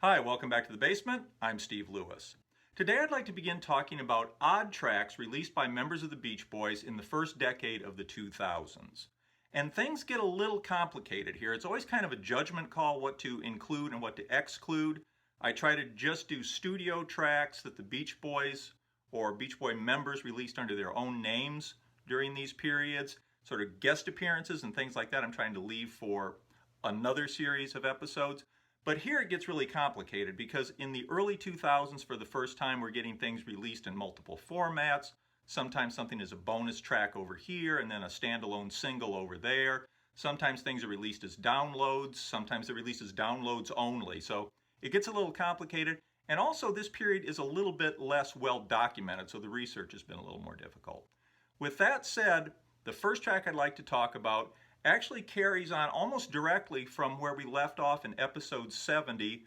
Hi, welcome back to the basement. I'm Steve Lewis. Today I'd like to begin talking about odd tracks released by members of the Beach Boys in the first decade of the 2000s. And things get a little complicated here. It's always kind of a judgment call what to include and what to exclude. I try to just do studio tracks that the Beach Boys or Beach Boy members released under their own names during these periods. Sort of guest appearances and things like that I'm trying to leave for another series of episodes. But here it gets really complicated because in the early 2000s, for the first time, we're getting things released in multiple formats. Sometimes something is a bonus track over here and then a standalone single over there. Sometimes things are released as downloads. Sometimes they're released as downloads only. So it gets a little complicated. And also this period is a little bit less well documented, so the research has been a little more difficult. With that said, the first track I'd like to talk about actually carries on almost directly from where we left off in episode 70,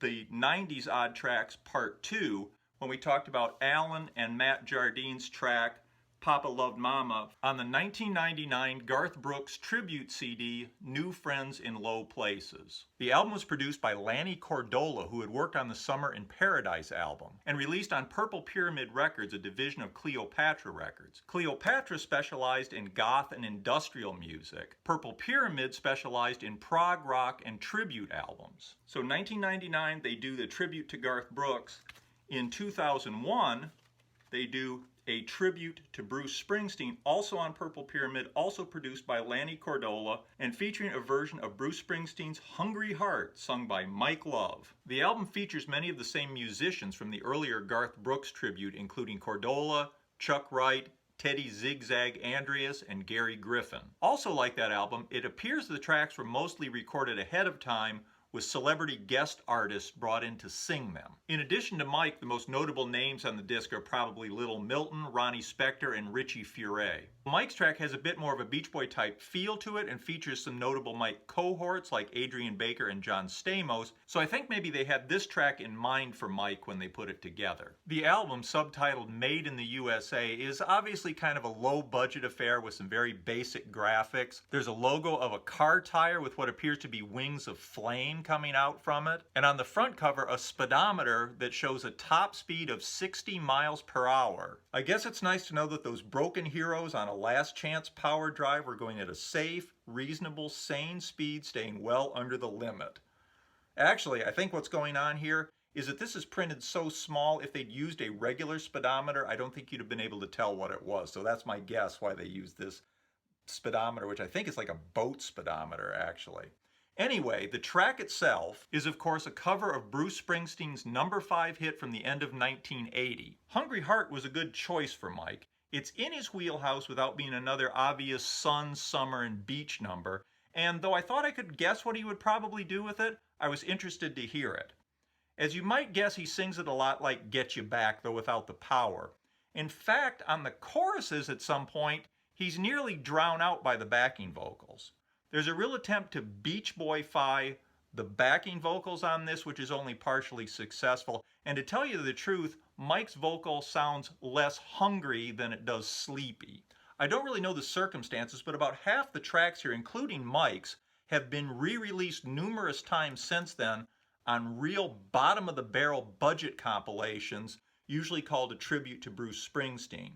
the 90s Odd Tracks Part 2, when we talked about Alan and Matt Jardine's track, Papa Loved Mama, on the 1999 Garth Brooks tribute CD, New Friends in Low Places. The album was produced by Lanny Cordola, who had worked on the Summer in Paradise album, and released on Purple Pyramid Records, a division of Cleopatra Records. Cleopatra specialized in goth and industrial music. Purple Pyramid specialized in prog rock and tribute albums. So 1999, they do the tribute to Garth Brooks. In 2001, they do a tribute to Bruce Springsteen, also on Purple Pyramid, also produced by Lanny Cordola, and featuring a version of Bruce Springsteen's Hungry Heart, sung by Mike Love. The album features many of the same musicians from the earlier Garth Brooks tribute, including Cordola, Chuck Wright, Teddy Zigzag Andreas, and Gary Griffin. Also like that album, it appears the tracks were mostly recorded ahead of time with celebrity guest artists brought in to sing them. In addition to Mike, the most notable names on the disc are probably Little Milton, Ronnie Spector, and Richie Furay. Mike's track has a bit more of a Beach Boy type feel to it and features some notable Mike cohorts like Adrian Baker and John Stamos, so I think maybe they had this track in mind for Mike when they put it together. The album, subtitled Made in the USA, is obviously kind of a low budget affair with some very basic graphics. There's a logo of a car tire with what appears to be wings of flame coming out from it, and on the front cover a speedometer that shows a top speed of 60 miles per hour. I guess it's nice to know that those broken heroes on a last chance power drive were going at a safe, reasonable, sane speed, staying well under the limit. Actually, I think what's going on here is that this is printed so small, if they'd used a regular speedometer, I don't think you'd have been able to tell what it was. So that's my guess why they used this speedometer, which I think is like a boat speedometer actually. Anyway, the track itself is of course a cover of Bruce Springsteen's number 5 hit from the end of 1980. Hungry Heart was a good choice for Mike. It's in his wheelhouse without being another obvious sun, summer, and beach number, and though I thought I could guess what he would probably do with it, I was interested to hear it. As you might guess, he sings it a lot like Get You Back, though without the power. In fact, on the choruses at some point, he's nearly drowned out by the backing vocals. There's a real attempt to Beach Boy-fy the backing vocals on this, which is only partially successful. And to tell you the truth, Mike's vocal sounds less hungry than it does sleepy. I don't really know the circumstances, but about half the tracks here, including Mike's, have been re-released numerous times since then on real bottom-of-the-barrel budget compilations, usually called A Tribute to Bruce Springsteen.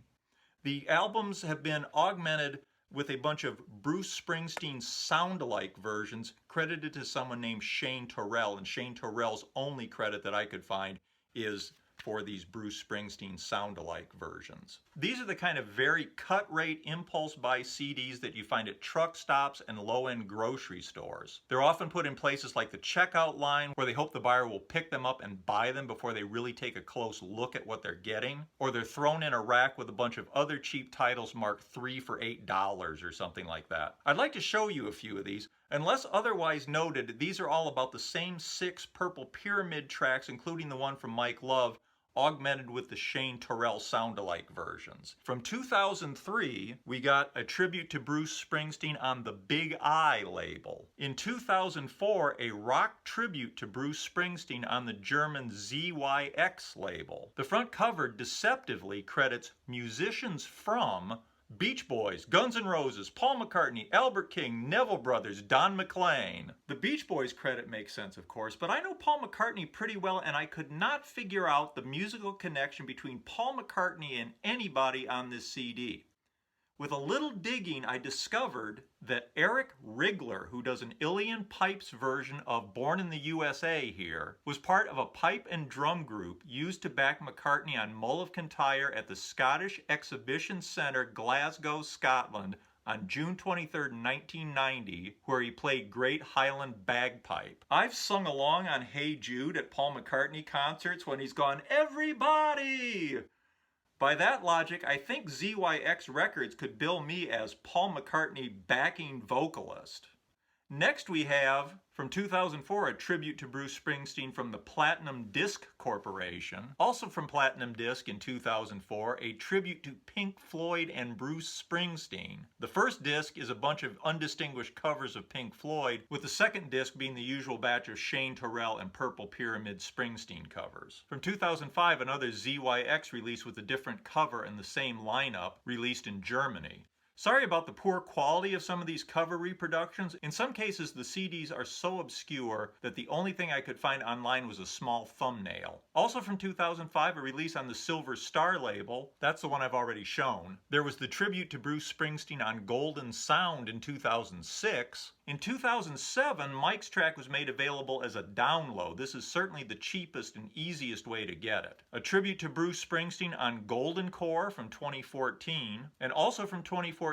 The albums have been augmented with a bunch of Bruce Springsteen sound-alike versions credited to someone named Shane Torrell, and Shane Torrell's only credit that I could find is for these Bruce Springsteen sound-alike versions. These are the kind of very cut-rate impulse buy CDs that you find at truck stops and low-end grocery stores. They're often put in places like the checkout line where they hope the buyer will pick them up and buy them before they really take a close look at what they're getting. Or they're thrown in a rack with a bunch of other cheap titles marked 3 for $8 or something like that. I'd like to show you a few of these. Unless otherwise noted, these are all about the same 6 Purple Pyramid tracks, including the one from Mike Love, augmented with the Shane Torrell sound-alike versions. From 2003, we got A Tribute to Bruce Springsteen on the Big I label. In 2004, a rock tribute to Bruce Springsteen on the German ZYX label. The front cover deceptively credits musicians from Beach Boys, Guns N' Roses, Paul McCartney, Albert King, Neville Brothers, Don McLean. The Beach Boys credit makes sense, of course, but I know Paul McCartney pretty well, and I could not figure out the musical connection between Paul McCartney and anybody on this CD. With a little digging, I discovered that Eric Rigler, who does an Uilleann Pipes version of Born in the USA here, was part of a pipe and drum group used to back McCartney on Mull of Kintyre at the Scottish Exhibition Centre, Glasgow, Scotland, on June 23, 1990, where he played Great Highland Bagpipe. I've sung along on Hey Jude at Paul McCartney concerts when he's gone, "Everybody!" By that logic, I think ZYX Records could bill me as Paul McCartney backing vocalist. Next we have, from 2004, a tribute to Bruce Springsteen from the Platinum Disc Corporation. Also from Platinum Disc in 2004, a tribute to Pink Floyd and Bruce Springsteen. The first disc is a bunch of undistinguished covers of Pink Floyd, with the second disc being the usual batch of Shane Terrell and Purple Pyramid Springsteen covers. From 2005, another ZYX release with a different cover and the same lineup, released in Germany. Sorry about the poor quality of some of these cover reproductions. In some cases, the CDs are so obscure that the only thing I could find online was a small thumbnail. Also from 2005, a release on the Silver Star label. That's the one I've already shown. There was the tribute to Bruce Springsteen on Golden Sound in 2006. In 2007, Mike's track was made available as a download. This is certainly the cheapest and easiest way to get it. A tribute to Bruce Springsteen on Golden Core from 2014, and also from 2014,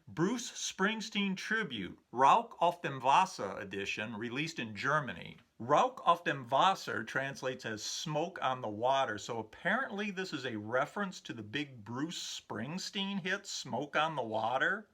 Bruce Springsteen Tribute, Rauch auf dem Wasser edition, released in Germany. Rauch auf dem Wasser translates as smoke on the water, so apparently this is a reference to the big Bruce Springsteen hit, Smoke on the Water.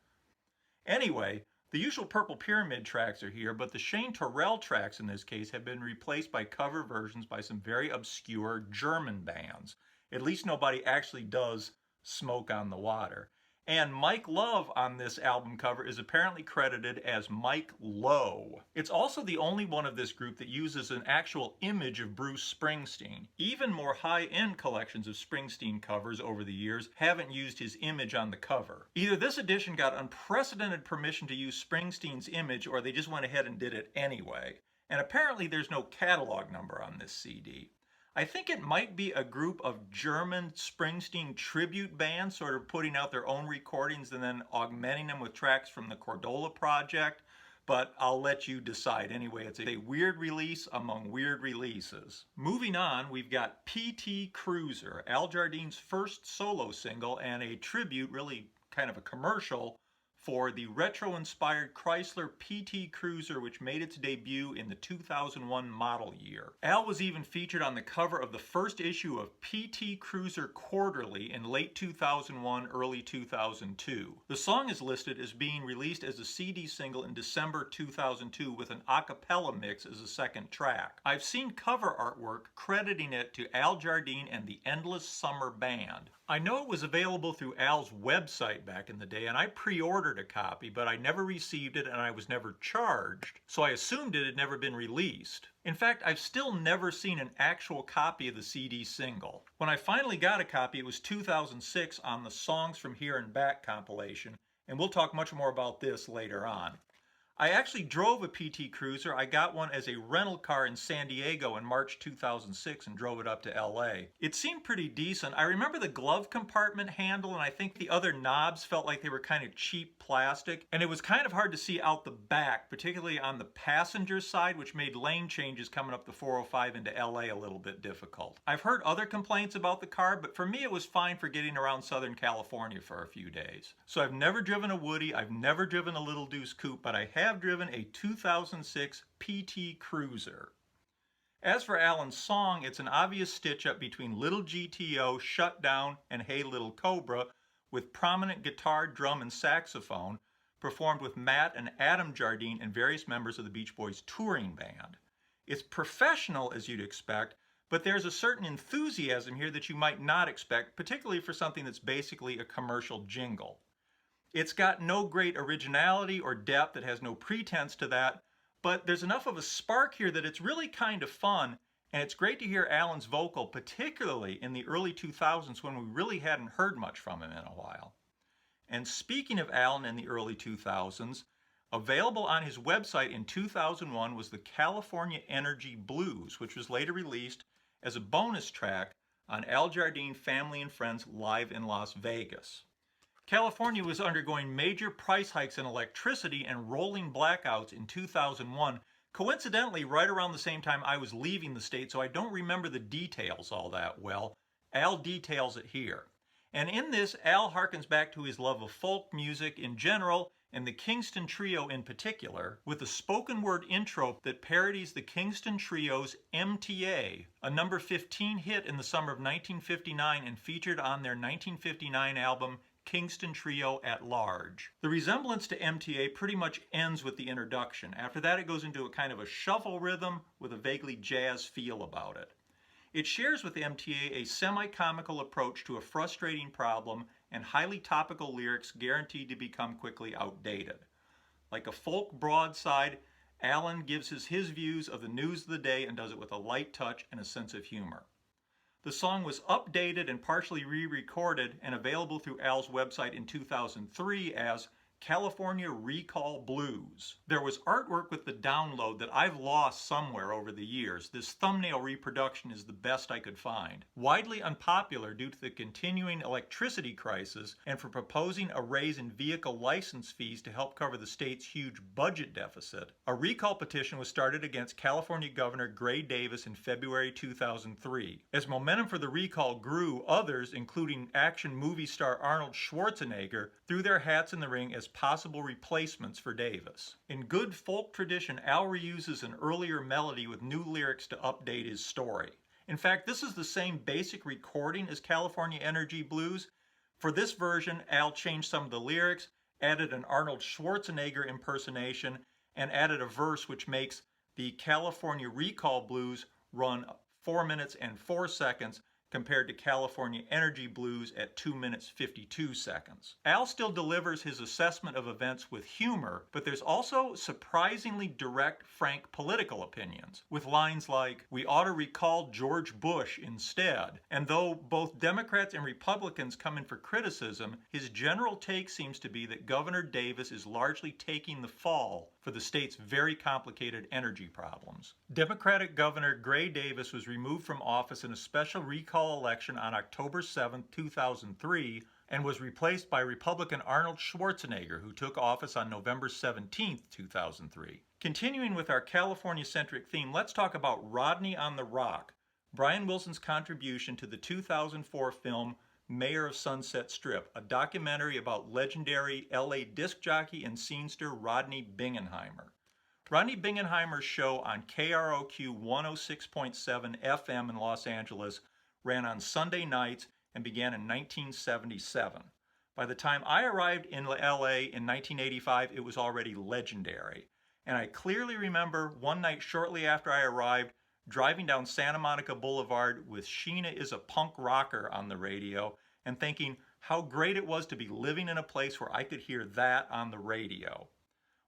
Anyway, the usual Purple Pyramid tracks are here, but the Shane Terrell tracks in this case have been replaced by cover versions by some very obscure German bands. At least nobody actually does Smoke on the Water. And Mike Love on this album cover is apparently credited as Mike Lowe. It's also the only one of this group that uses an actual image of Bruce Springsteen. Even more high-end collections of Springsteen covers over the years haven't used his image on the cover. Either this edition got unprecedented permission to use Springsteen's image, or they just went ahead and did it anyway. And apparently there's no catalog number on this CD. I think it might be a group of German Springsteen tribute bands sort of putting out their own recordings and then augmenting them with tracks from the Cordola Project, but I'll let you decide. Anyway, it's a weird release among weird releases. Moving on, we've got PT Cruiser, Al Jardine's first solo single and a tribute, really kind of a commercial, for the retro-inspired Chrysler PT Cruiser, which made its debut in the 2001 model year. Al was even featured on the cover of the first issue of PT Cruiser Quarterly in late 2001, early 2002. The song is listed as being released as a CD single in December 2002 with an a cappella mix as a second track. I've seen cover artwork crediting it to Al Jardine and the Endless Summer Band. I know it was available through Al's website back in the day, and I pre-ordered a copy, but I never received it and I was never charged, so I assumed it had never been released. In fact, I've still never seen an actual copy of the CD single. When I finally got a copy, it was 2006 on the Songs from Here and Back compilation, and we'll talk much more about this later on. I actually drove a PT Cruiser. I got one as a rental car in San Diego in March 2006 and drove it up to LA. It seemed pretty decent. I remember the glove compartment handle, and I think the other knobs felt like they were kind of cheap plastic, and it was kind of hard to see out the back, particularly on the passenger side, which made lane changes coming up the 405 into LA a little bit difficult. I've heard other complaints about the car, but for me it was fine for getting around Southern California for a few days. So I've never driven a Woody, I've never driven a Little Deuce Coupe, but I have driven a 2006 PT Cruiser. As for Alan's song, it's an obvious stitch-up between Little GTO, Shut Down, and Hey Little Cobra, with prominent guitar, drum, and saxophone, performed with Matt and Adam Jardine and various members of the Beach Boys touring band. It's professional, as you'd expect, but there's a certain enthusiasm here that you might not expect, particularly for something that's basically a commercial jingle. It's got no great originality or depth, it has no pretense to that, but there's enough of a spark here that it's really kind of fun, and it's great to hear Alan's vocal, particularly in the early 2000s when we really hadn't heard much from him in a while. And speaking of Alan in the early 2000s, available on his website in 2001 was the California Energy Blues, which was later released as a bonus track on Al Jardine Family and Friends Live in Las Vegas. California was undergoing major price hikes in electricity and rolling blackouts in 2001, coincidentally right around the same time I was leaving the state, so I don't remember the details all that well. Al details it here. And in this, Al harkens back to his love of folk music in general and the Kingston Trio in particular, with a spoken word intro that parodies the Kingston Trio's MTA, a number 15 hit in the summer of 1959 and featured on their 1959 album Kingston Trio at Large. The resemblance to MTA pretty much ends with the introduction. After that, it goes into a kind of a shuffle rhythm with a vaguely jazz feel about it. It shares with MTA a semi-comical approach to a frustrating problem and highly topical lyrics guaranteed to become quickly outdated. Like a folk broadside, Alan gives us his views of the news of the day and does it with a light touch and a sense of humor. The song was updated and partially re-recorded and available through Al's website in 2003 as California Recall Blues. There was artwork with the download that I've lost somewhere over the years. This thumbnail reproduction is the best I could find. Widely unpopular due to the continuing electricity crisis and for proposing a raise in vehicle license fees to help cover the state's huge budget deficit, a recall petition was started against California Governor Gray Davis in February 2003. As momentum for the recall grew, others, including action movie star Arnold Schwarzenegger, threw their hats in the ring as possible replacements for Davis. In good folk tradition, Al reuses an earlier melody with new lyrics to update his story. In fact, this is the same basic recording as California Energy Blues. For this version, Al changed some of the lyrics, added an Arnold Schwarzenegger impersonation, and added a verse which makes the California Recall Blues run 4 minutes and 4 seconds compared to California Energy Blues at 2 minutes 52 seconds. Al still delivers his assessment of events with humor, but there's also surprisingly direct, frank political opinions, with lines like, "We ought to recall George Bush instead." And though both Democrats and Republicans come in for criticism, his general take seems to be that Governor Davis is largely taking the fall for the state's very complicated energy problems. Democratic Governor Gray Davis was removed from office in a special recall election on October 7, 2003, and was replaced by Republican Arnold Schwarzenegger, who took office on November 17, 2003. Continuing with our California-centric theme, let's talk about Rodney on the Rock, Brian Wilson's contribution to the 2004 film Mayor of Sunset Strip, a documentary about legendary LA disc jockey and scenester Rodney Bingenheimer. Rodney Bingenheimer's show on KROQ 106.7 FM in Los Angeles ran on Sunday nights and began in 1977. By the time I arrived in LA in 1985, it was already legendary. And I clearly remember one night shortly after I arrived, driving down Santa Monica Boulevard with Sheena is a Punk Rocker on the radio and thinking how great it was to be living in a place where I could hear that on the radio.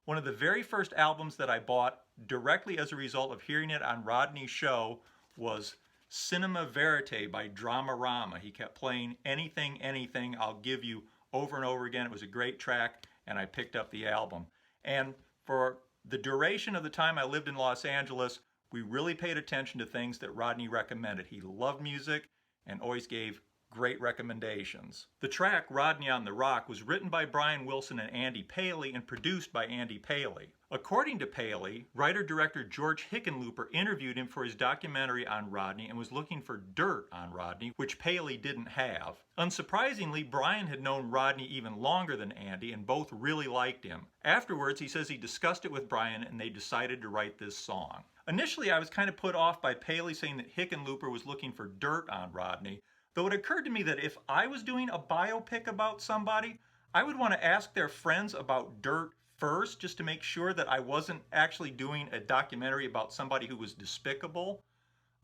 One of the very first albums that I bought directly as a result of hearing it on Rodney's show was Cinema Verite by Dramarama. He kept playing Anything, Anything, I'll Give You over and over again. It was a great track, and I picked up the album. And for the duration of the time I lived in Los Angeles, we really paid attention to things that Rodney recommended. He loved music and always gave great recommendations. The track Rodney on the Rock was written by Brian Wilson and Andy Paley and produced by Andy Paley. According to Paley, writer-director George Hickenlooper interviewed him for his documentary on Rodney and was looking for dirt on Rodney, which Paley didn't have. Unsurprisingly, Brian had known Rodney even longer than Andy and both really liked him. Afterwards, he says he discussed it with Brian and they decided to write this song. Initially, I was kind of put off by Paley saying that Hickenlooper was looking for dirt on Rodney, though it occurred to me that if I was doing a biopic about somebody, I would want to ask their friends about dirt first, just to make sure that I wasn't actually doing a documentary about somebody who was despicable.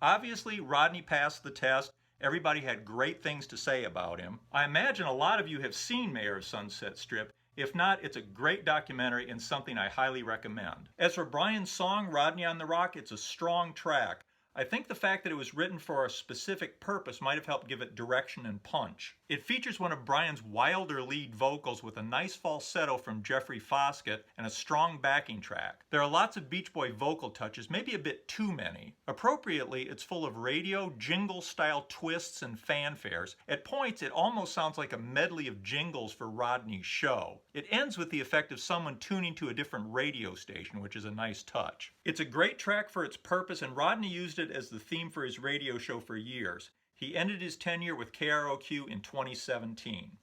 Obviously, Rodney passed the test. Everybody had great things to say about him. I imagine a lot of you have seen Mayor of Sunset Strip. If not, it's a great documentary and something I highly recommend. As for Brian's song, Rodney on the Rock, it's a strong track. I think the fact that it was written for a specific purpose might have helped give it direction and punch. It features one of Brian's wilder lead vocals with a nice falsetto from Jeffrey Foskett and a strong backing track. There are lots of Beach Boy vocal touches, maybe a bit too many. Appropriately, it's full of radio, jingle-style twists and fanfares. At points, it almost sounds like a medley of jingles for Rodney's show. It ends with the effect of someone tuning to a different radio station, which is a nice touch. It's a great track for its purpose, and Rodney used it as the theme for his radio show for years. He ended his tenure with KROQ in 2017.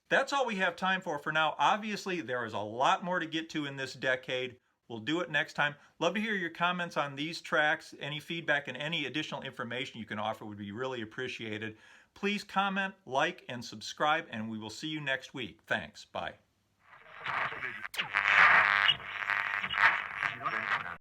That's all we have time for now. Obviously, there is a lot more to get to in this decade. We'll do it next time. Love to hear your comments on these tracks. Any feedback and any additional information you can offer would be really appreciated. Please comment, like, and subscribe, and we will see you next week. Thanks. Bye.